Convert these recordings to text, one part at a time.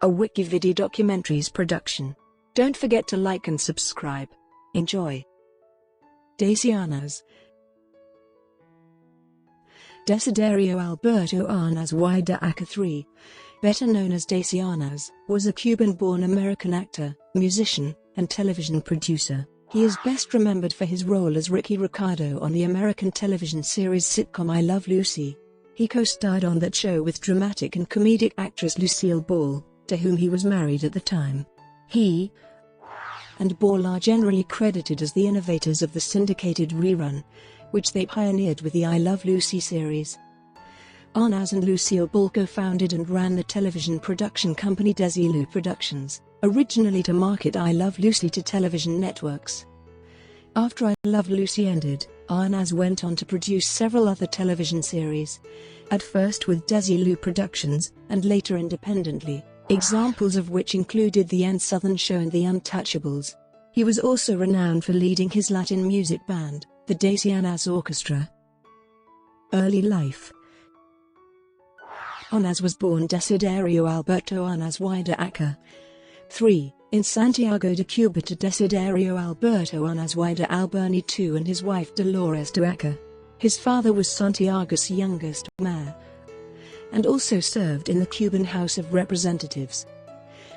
a WikiVidi documentaries production. Don't forget to like and subscribe. Enjoy. Desi Arnaz. Desiderio Alberto Arnaz Acha III, better known as Desi Arnaz, was a Cuban-born American actor, musician, and television producer. He is best remembered for his role as Ricky Ricardo on the American television series sitcom I Love Lucy. He co-starred on that show with dramatic and comedic actress Lucille Ball, to whom he was married at the time. He and Ball are generally credited as the innovators of the syndicated rerun, which they pioneered with the I Love Lucy series. Arnaz and Lucille Ball co-founded and ran the television production company Desilu Productions, originally to market I Love Lucy to television networks. After I Love Lucy ended, Arnaz went on to produce several other television series, at first with Desilu Productions, and later independently, examples of which included the Sothern show and the Untouchables. He was also renowned for leading his Latin music band, the Desi Arnaz Orchestra. Early life. Arnaz was born Desiderio Alberto Arnaz Acha III, in Santiago de Cuba to Desiderio Alberto Arnaz Alberni II and his wife Dolores de Acha. His father was Santiago's youngest mayor, and also served in the Cuban House of Representatives.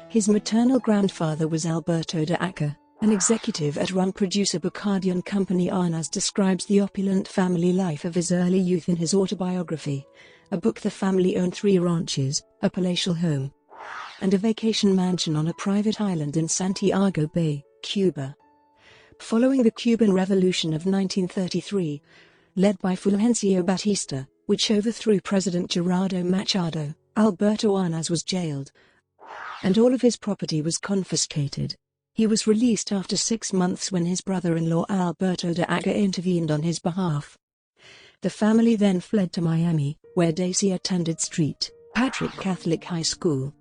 His maternal grandfather was Alberto de Acha, an executive at run producer Bacardi and Company. Arnaz describes the opulent family life of his early youth in his autobiography, a book. The family owned 3 ranches, a palatial home, and a vacation mansion on a private island in Santiago Bay, Cuba. Following the Cuban Revolution of 1933, led by Fulgencio Batista, which overthrew President Gerardo Machado, Alberto Arnaz was jailed, and all of his property was confiscated. He was released after 6 months when his brother-in-law Alberto de Acha intervened on his behalf. The family then fled to Miami, where Desi attended St. Patrick Catholic High School.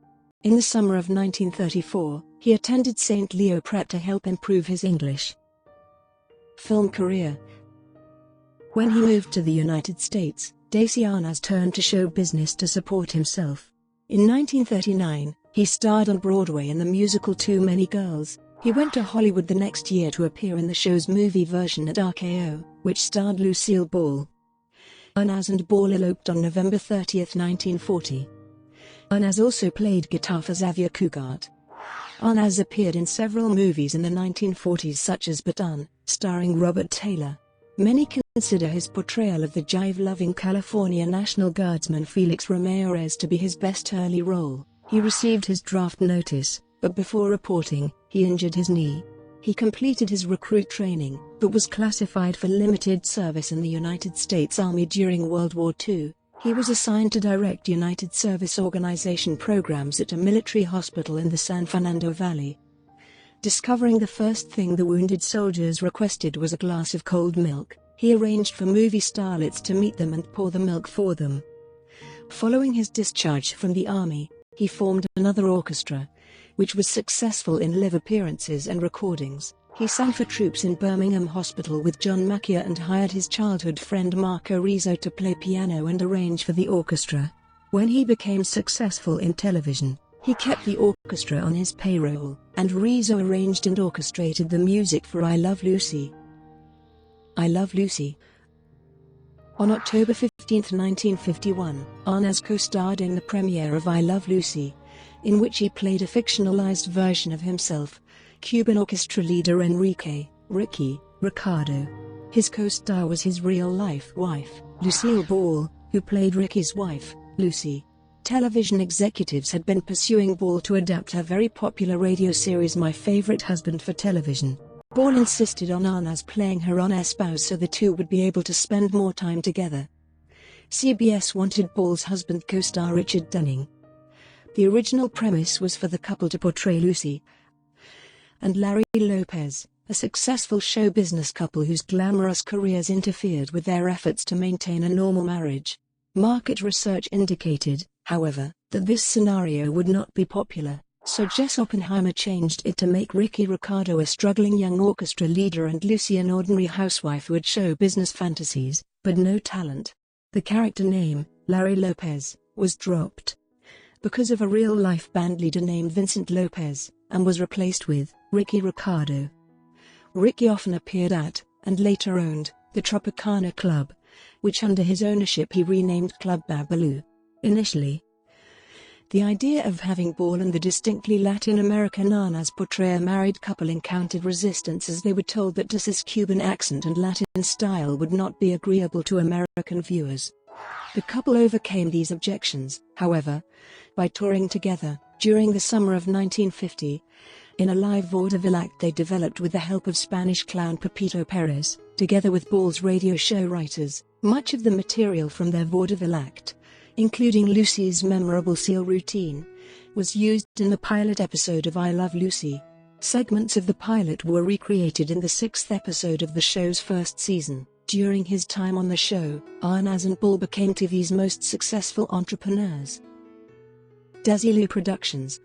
In the summer of 1934, he attended St. Leo Prep to help improve his English. Film career. When he moved to the United States, Desi Arnaz turned to show business to support himself. In 1939, he starred on Broadway in the musical Too Many Girls. He went to Hollywood the next year to appear in the show's movie version at RKO, which starred Lucille Ball. Arnaz and Ball eloped on November 30, 1940. Arnaz also played guitar for Xavier Cugat. Arnaz appeared in several movies in the 1940s such as Baton, starring Robert Taylor. Many consider his portrayal of the jive-loving California National Guardsman Felix Ramirez to be his best early role. He received his draft notice, but before reporting, he injured his knee. He completed his recruit training, but was classified for limited service in the United States Army during World War II. He was assigned to direct United Service Organization programs at a military hospital in the San Fernando Valley. Discovering the first thing the wounded soldiers requested was a glass of cold milk, he arranged for movie starlets to meet them and pour the milk for them. Following his discharge from the Army, he formed another orchestra, which was successful in live appearances and recordings. He sang for troops in Birmingham Hospital with John Macchia and hired his childhood friend Marco Rizzo to play piano and arrange for the orchestra. When he became successful in television, he kept the orchestra on his payroll, and Rizzo arranged and orchestrated the music for I Love Lucy. I Love Lucy. On October 15, 1951, Arnaz co-starred in the premiere of I Love Lucy, in which he played a fictionalized version of himself, Cuban orchestra leader Ricky Ricardo. His co-star was his real-life wife, Lucille Ball, who played Ricky's wife, Lucy. Television executives had been pursuing Ball to adapt her very popular radio series My Favorite Husband for television. Ball insisted on Arnaz playing her on-air spouse so the two would be able to spend more time together. CBS wanted Ball's husband co-star Richard Denning. The original premise was for the couple to portray Lucy and Larry Lopez, a successful show business couple whose glamorous careers interfered with their efforts to maintain a normal marriage. Market research indicated, however, that this scenario would not be popular, so Jess Oppenheimer changed it to make Ricky Ricardo a struggling young orchestra leader and Lucy an ordinary housewife who had show business fantasies, but no talent. The character name, Larry Lopez, was dropped. because of a real-life band leader named Vincent Lopez, and was replaced with Ricky Ricardo. Ricky often appeared at, and later owned, the Tropicana Club, which under his ownership he renamed Club Babalu. Initially, the idea of having Ball and the distinctly Latin American Arnaz portray a married couple encountered resistance, as they were told that Desi's Cuban accent and Latin style would not be agreeable to American viewers. The couple overcame these objections, however, by touring together, during the summer of 1950, in a live vaudeville act they developed with the help of Spanish clown Pepito Perez, together with Ball's radio show writers. Much of the material from their vaudeville act, including Lucy's memorable seal routine, was used in the pilot episode of I Love Lucy. Segments of the pilot were recreated in the 6th episode of the show's first season. During his time on the show, Arnaz and Ball became TV's most successful entrepreneurs. Desilu Productions.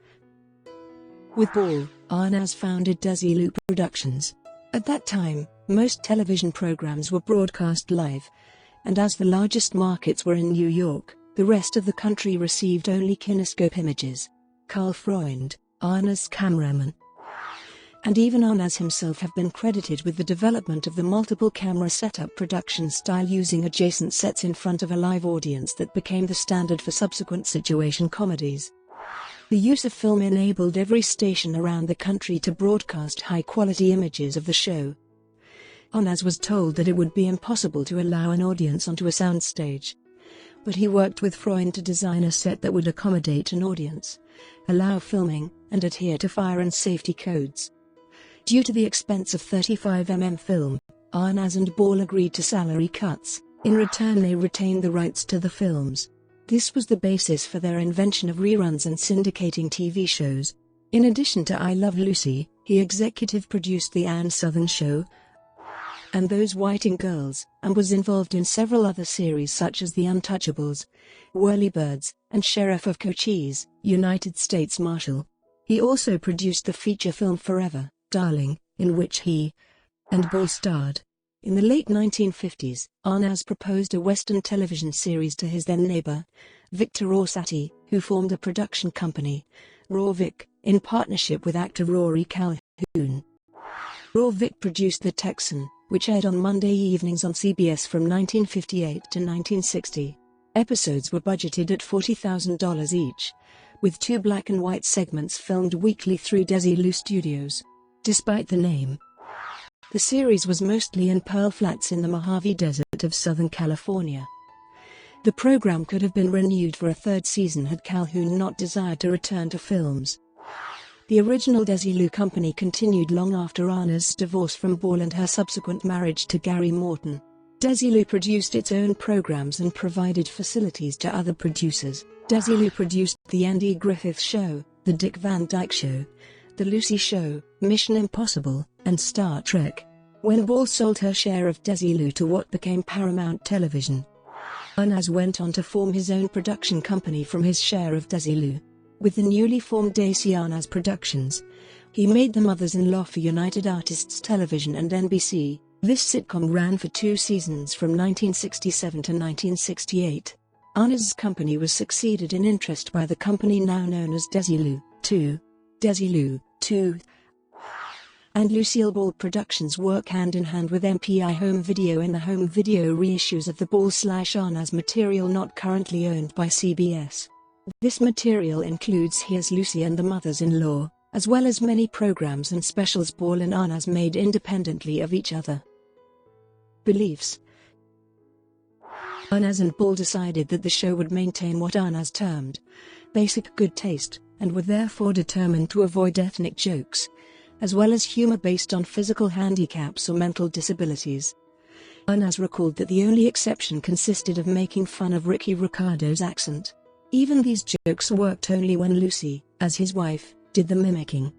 With Ball, Arnaz founded Desilu Productions. At that time, most television programs were broadcast live, and as the largest markets were in New York, the rest of the country received only kinescope images. Carl Freund, Arnaz's cameraman, and even Arnaz himself have been credited with the development of the multiple camera setup production style using adjacent sets in front of a live audience that became the standard for subsequent situation comedies. The use of film enabled every station around the country to broadcast high-quality images of the show. Arnaz was told that it would be impossible to allow an audience onto a soundstage, but he worked with Freund to design a set that would accommodate an audience, allow filming, and adhere to fire and safety codes. Due to the expense of 35mm film, Arnaz and Ball agreed to salary cuts. In return they retained the rights to the films. This was the basis for their invention of reruns and syndicating TV shows. In addition to I Love Lucy, he executive produced The Ann Sothern Show and Those Whiting Girls, and was involved in several other series such as The Untouchables, Whirlybirds, and Sheriff of Cochise, United States Marshal. He also produced the feature film Forever, Darling, in which he and Ball starred. In the late 1950s, Arnaz proposed a Western television series to his then-neighbor, Victor Orsatti, who formed a production company, Raw Vic, in partnership with actor Rory Calhoun. Raw Vic produced The Texan, which aired on Monday evenings on CBS from 1958 to 1960. Episodes were budgeted at $40,000 each, with 2 black and white segments filmed weekly through Desilu Studios. Despite the name, the series was mostly in Pearl Flats in the Mojave Desert of Southern California. The program could have been renewed for a 3rd season had Calhoun not desired to return to films. The original Desilu company continued long after Arnaz's divorce from Ball and her subsequent marriage to Gary Morton. Desilu produced its own programs and provided facilities to other producers. Desilu produced The Andy Griffith Show, The Dick Van Dyke Show, The Lucy Show, Mission Impossible, and Star Trek. When Ball sold her share of Desilu to what became Paramount Television, Arnaz went on to form his own production company from his share of Desilu. With the newly formed Desi Arnaz Productions, he made the mothers-in-law for United Artists Television and NBC. This sitcom ran for 2 seasons from 1967 to 1968. Arnaz's company was succeeded in interest by the company now known as Desilu and Lucille Ball Productions work hand-in-hand with MPI Home Video in the home video reissues of the Ball/Arnaz material not currently owned by CBS. This material includes Here's Lucy and the Mothers-in-Law, as well as many programs and specials Ball and Arnaz made independently of each other. Beliefs. Arnaz and Ball decided that the show would maintain what Arnaz termed basic good taste, and were therefore determined to avoid ethnic jokes, as well as humor based on physical handicaps or mental disabilities. Arnaz recalled that the only exception consisted of making fun of Ricky Ricardo's accent. Even these jokes worked only when Lucy, as his wife, did the mimicking.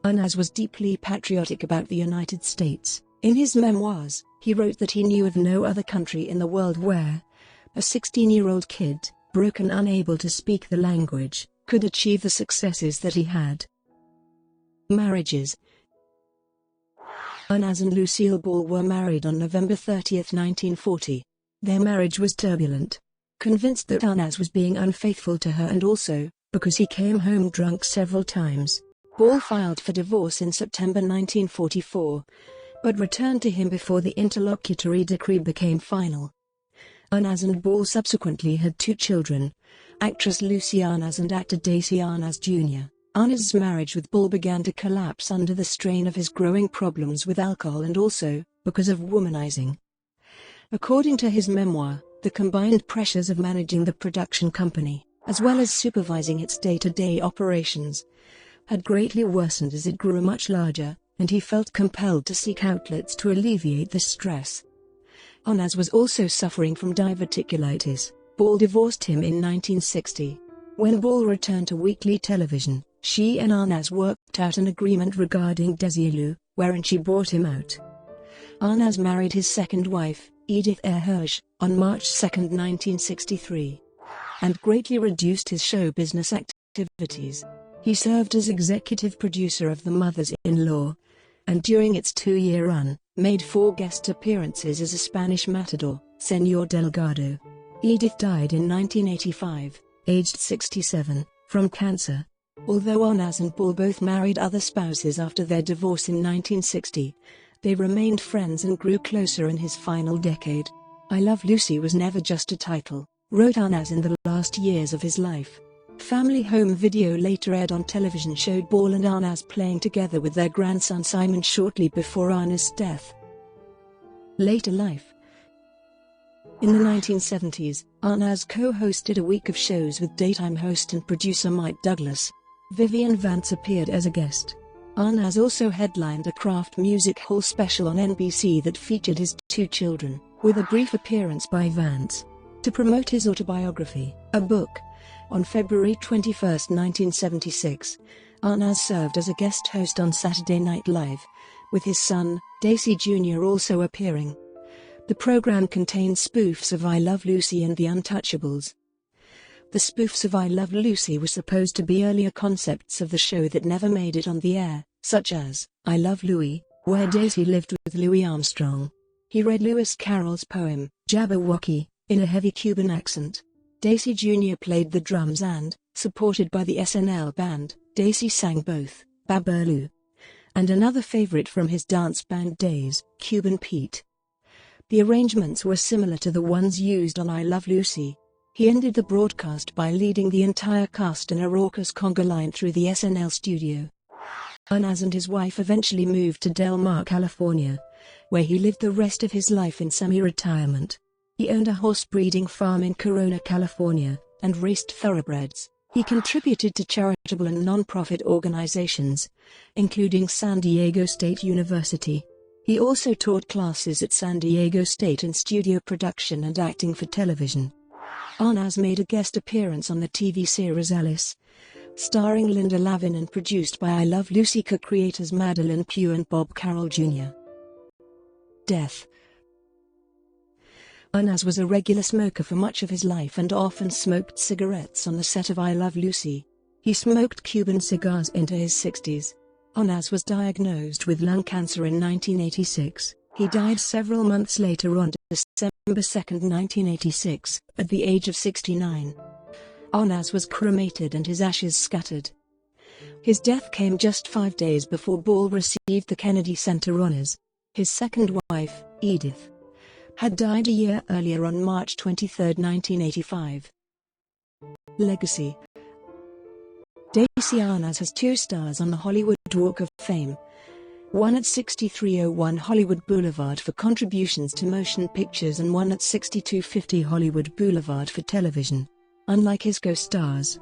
Arnaz was deeply patriotic about the United States. In his memoirs, he wrote that he knew of no other country in the world where a 16-year-old kid, broke and unable to speak the language, could achieve the successes that he had. Marriages. Arnaz and Lucille Ball were married on November 30, 1940. Their marriage was turbulent. convinced that Arnaz was being unfaithful to her and also because he came home drunk several times. Ball filed for divorce in September 1944, but returned to him before the interlocutory decree became final. Arnaz and Ball subsequently had 2 children, actress Lucie Arnaz and actor Desi Arnaz Jr. Arnaz's marriage with Ball began to collapse under the strain of his growing problems with alcohol and also because of womanizing. According to his memoir, the combined pressures of managing the production company, as well as supervising its day-to-day operations, had greatly worsened as it grew much larger, and he felt compelled to seek outlets to alleviate this stress. Arnaz was also suffering from diverticulitis. Ball divorced him in 1960. When Ball returned to weekly television, she and Arnaz worked out an agreement regarding Desilu, wherein she bought him out. Arnaz married his second wife, Edith Hirsch, on March 2, 1963, and greatly reduced his show business activities. He served as executive producer of The Mothers-in-Law, and during its 2-year run, made 4 guest appearances as a Spanish matador, Señor Delgado. Edith died in 1985, aged 67, from cancer. Although Arnaz and Ball both married other spouses after their divorce in 1960, they remained friends and grew closer in his final decade. I Love Lucy was never just a title, wrote Arnaz in the last years of his life. Family home video later aired on television showed Ball and Arnaz playing together with their grandson Simon shortly before Arnaz's death. Later life. In the 1970s, Arnaz co-hosted a week of shows with daytime host and producer Mike Douglas. Vivian Vance appeared as a guest. Arnaz also headlined a craft music hall special on NBC that featured his 2 children, with a brief appearance by Vance. To promote his autobiography, a book, on February 21, 1976, Arnaz served as a guest host on Saturday Night Live, with his son, Desi Jr. also appearing. The program contained spoofs of I Love Lucy and the Untouchables. The spoofs of I Love Lucy were supposed to be earlier concepts of the show that never made it on the air, such as I Love Louie, where Desi lived with Louis Armstrong. He read Lewis Carroll's poem, Jabberwocky, in a heavy Cuban accent. Desi Jr. played the drums and, supported by the SNL band, Desi sang both, Babalu, and another favorite from his dance band days, Cuban Pete. The arrangements were similar to the ones used on I Love Lucy. He ended the broadcast by leading the entire cast in a raucous conga line through the SNL studio. Arnaz and his wife eventually moved to Del Mar, California, where he lived the rest of his life in semi-retirement. He owned a horse breeding farm in Corona, California, and raced thoroughbreds. He contributed to charitable and non-profit organizations, including San Diego State University. He also taught classes at San Diego State in studio production and acting for television. Arnaz made a guest appearance on the TV series Alice, starring Linda Lavin and produced by I Love Lucy co-creators Madeline Pugh and Bob Carroll Jr. Death. Arnaz was a regular smoker for much of his life and often smoked cigarettes on the set of I Love Lucy. He smoked Cuban cigars into his 60s. Arnaz was diagnosed with lung cancer in 1986. He died several months later on December 2, 1986, at the age of 69. Arnaz was cremated and his ashes scattered. His death came just 5 days before Ball received the Kennedy Center honors. His second wife, Edith, had died a year earlier on March 23, 1985. Legacy. Desi Arnaz has 2 stars on the Hollywood Walk of Fame, one at 6301 Hollywood Boulevard for contributions to motion pictures and one at 6250 Hollywood Boulevard for television. Unlike his co-stars,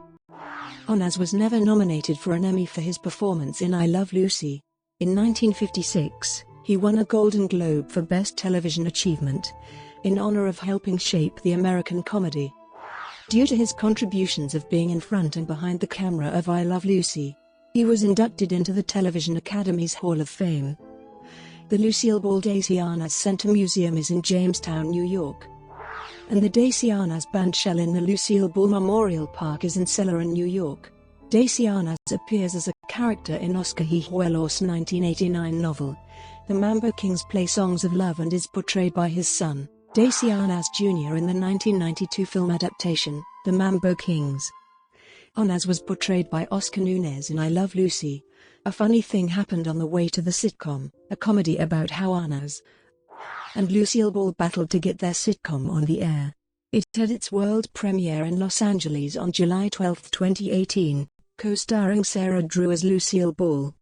Arnaz was never nominated for an Emmy for his performance in I Love Lucy. In 1956, he won a Golden Globe for Best Television Achievement, in honor of helping shape the American comedy. Due to his contributions of being in front and behind the camera of I Love Lucy, he was inducted into the Television Academy's Hall of Fame. The Lucille Ball Desi Arnaz Center Museum is in Jamestown, New York, and the Desi Arnaz Bandshell in the Lucille Ball Memorial Park is in Celeron, New York. Desi Arnaz appears as a character in Oscar Hijuelos' 1989 novel, The Mambo Kings Play Songs of Love, and is portrayed by his son, Desi Arnaz Jr. in the 1992 film adaptation, The Mambo Kings. Arnaz was portrayed by Oscar Nunez in I Love Lucy. A funny thing happened on the way to the sitcom, a comedy about how Arnaz and Lucille Ball battled to get their sitcom on the air. It had its world premiere in Los Angeles on July 12, 2018, co-starring Sarah Drew as Lucille Ball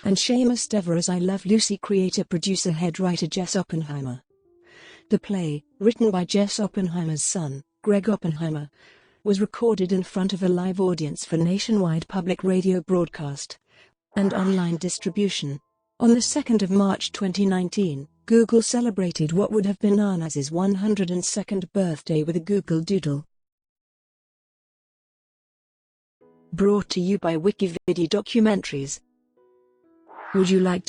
and Seamus Dever as I Love Lucy creator-producer head writer Jess Oppenheimer. The play, written by Jess Oppenheimer's son, Greg Oppenheimer, was recorded in front of a live audience for nationwide public radio broadcast and online distribution. On the 2nd of March 2019, Google celebrated what would have been Arnaz's 102nd birthday with a Google Doodle. Brought to you by WikiVidi Documentaries. Would you like to